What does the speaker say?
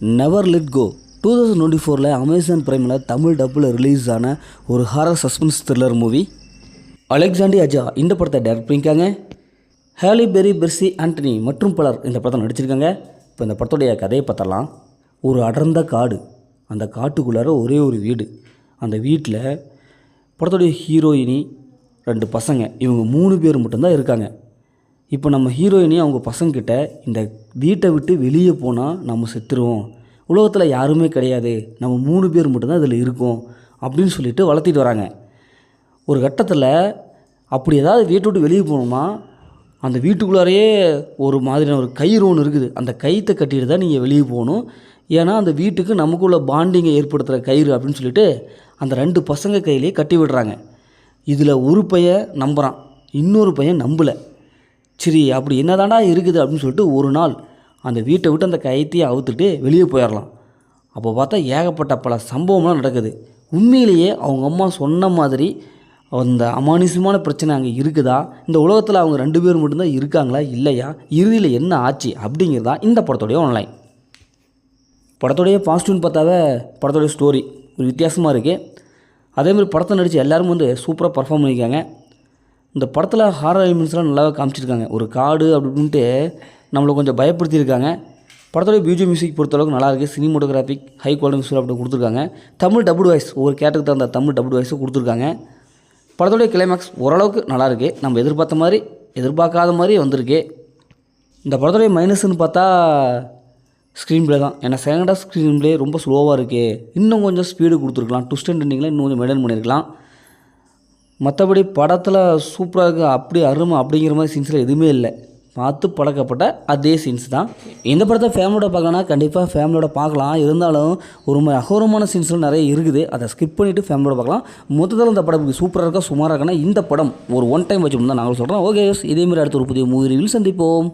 Never let go 2024 Amazon பிரைமில் தமிழ் டப்பில் release ஆன ஒரு horror suspense thriller movie. Alexandre Aja இந்த படத்தை டைரக்ட் பண்ணியிருக்காங்க. ஹேலி பெரி பெர்சி ஆண்டனி மற்றும் பலர் இந்த படத்தை நடிச்சிருக்காங்க. இப்போ இந்த படத்துடைய கதையை பார்த்தரலாம். ஒரு அடர்ந்த காடு, அந்த காட்டுக்குள்ளார ஒரே ஒரு வீடு. அந்த வீட்டில் படத்துடைய ஹீரோயினி 2 பசங்க, இவங்க 3 பேர் மட்டும்தான் இருக்காங்க. இப்போ நம்ம ஹீரோயினி அவங்க பசங்கிட்ட இந்த வீட்டை விட்டு வெளியே போனால் நம்ம செத்துருவோம், உலகத்தில் யாருமே கிடையாது, நம்ம 3 பேர் மட்டும்தான் இதில் இருக்கோம் அப்படின்னு சொல்லிட்டு வளர்த்திட்டு வராங்க. ஒரு கட்டத்தில் அப்படி ஏதாவது வீட்டை விட்டு வெளியே போகணுமா, அந்த வீட்டுக்குள்ளாரையே ஒரு மாதிரியான ஒரு கயிறு ஒன்று இருக்குது, அந்த கயிற்றை கட்டிட்டு தான் நீங்கள் வெளியே போகணும், ஏன்னா அந்த வீட்டுக்கு நமக்குள்ள பாண்டிங்கை ஏற்படுத்துகிற கயிறு அப்படின்னு சொல்லிட்டு அந்த 2 பசங்க கையிலே கட்டி விடுறாங்க. இதில் ஒரு பையன் நம்புகிறான், இன்னொரு பையன் நம்பலை. சரி அப்படி என்னதாண்டா இருக்குது அப்படின்னு சொல்லிட்டு ஒரு நாள் அந்த வீட்டை விட்டு அந்த கயிற்றையை அவுத்துட்டு வெளியே போயிடலாம். அப்போ பார்த்தா ஏகப்பட்ட பல சம்பவம்லாம் நடக்குது. உண்மையிலேயே அவங்க அம்மா சொன்ன மாதிரி அந்த அமானுஷமான பிரச்சனை அங்கே இருக்குதா, இந்த உலகத்தில் அவங்க 2 பேர் மட்டும்தான் இருக்காங்களா இல்லையா, இறுதியில் என்ன ஆச்சு அப்படிங்கிறதா இந்த படத்துடைய ஆன்லைன். படத்துடைய பாசிட்டிவ்னு பார்த்தாவே படத்துடைய ஸ்டோரி ஒரு வித்தியாசமாக இருக்குது. அதேமாதிரி படத்தை நடித்து எல்லோரும் சூப்பராக பர்ஃபார்ம் பண்ணியிருக்காங்க. இந்த படத்தில் ஹாரர் எலிமெண்ட்ஸ்லாம் நல்லாவே காமிச்சிருக்காங்க. ஒரு காடு அப்படின்ட்டு நம்மளை கொஞ்சம் பயப்படுத்தியிருக்காங்க. படத்தோடைய பிஜிஎம் மியூசிக் பொறுத்தளவுக்கு நல்லாயிருக்கு. சினிமோட்டோகிராஃபிக் ஹை குவாலிட்டி மியூசிக் அப்படி கொடுத்துருக்காங்க. தமிழ் டபுள் வாய்ஸ் ஒவ்வொரு கேரக்டருக்கு தகுந்த தமிழ் டபுள் வாய்ஸும் கொடுத்துருக்காங்க. படத்தோடைய கிளைமேக்ஸ் ஓரளவுக்கு நல்லாயிருக்கு, நம்ம எதிர்பார்த்த மாதிரி எதிர்பார்க்காத மாதிரி வந்திருக்கு. இந்த படத்தோடைய மைனஸ்ன்னு பார்த்தா ஸ்க்ரீன் ப்ளே தான். ஏன்னா செகண்ட் ஆஃப் ஸ்க்ரீன் ப்ளே ரொம்ப ஸ்லோவாக இருக்குது, இன்னும் கொஞ்சம் ஸ்பீடு கொடுத்துருக்கலாம், ட்விஸ்ட் அண்ட் எண்டிங்கில் இன்னும் கொஞ்சம் மெயின்டைன் பண்ணியிருக்கலாம். மற்றபடி படத்தில் சூப்பராக இருக்குது, அப்படி அருமை அப்படிங்கிற மாதிரி சீன்ஸில் எதுவுமே இல்லை, பார்த்து பழக்கப்பட்ட அதே சீன்ஸ் தான். இந்த படத்தை ஃபேமிலியோட பார்க்கலன்னா கண்டிப்பாக ஃபேமிலியோட பார்க்கலாம். இருந்தாலும் ஒரு மாதிரி அகோரமான சீன்ஸ்லாம் நிறைய இருக்குது, அதை ஸ்கிப் பண்ணிவிட்டு ஃபேமிலியோட பார்க்கலாம். மொத்தத்தில் இந்த படம் சூப்பராக இருக்கா சுமாராக இருக்குன்னா இந்த படம் ஒரு ஒன் டைம் வச்சு தான் நாங்கள் சொல்கிறோம். ஓகே, இதேமாதிரி அடுத்த ஒரு புதிய மூவி ரிவ்யூவில் சந்திப்போம்.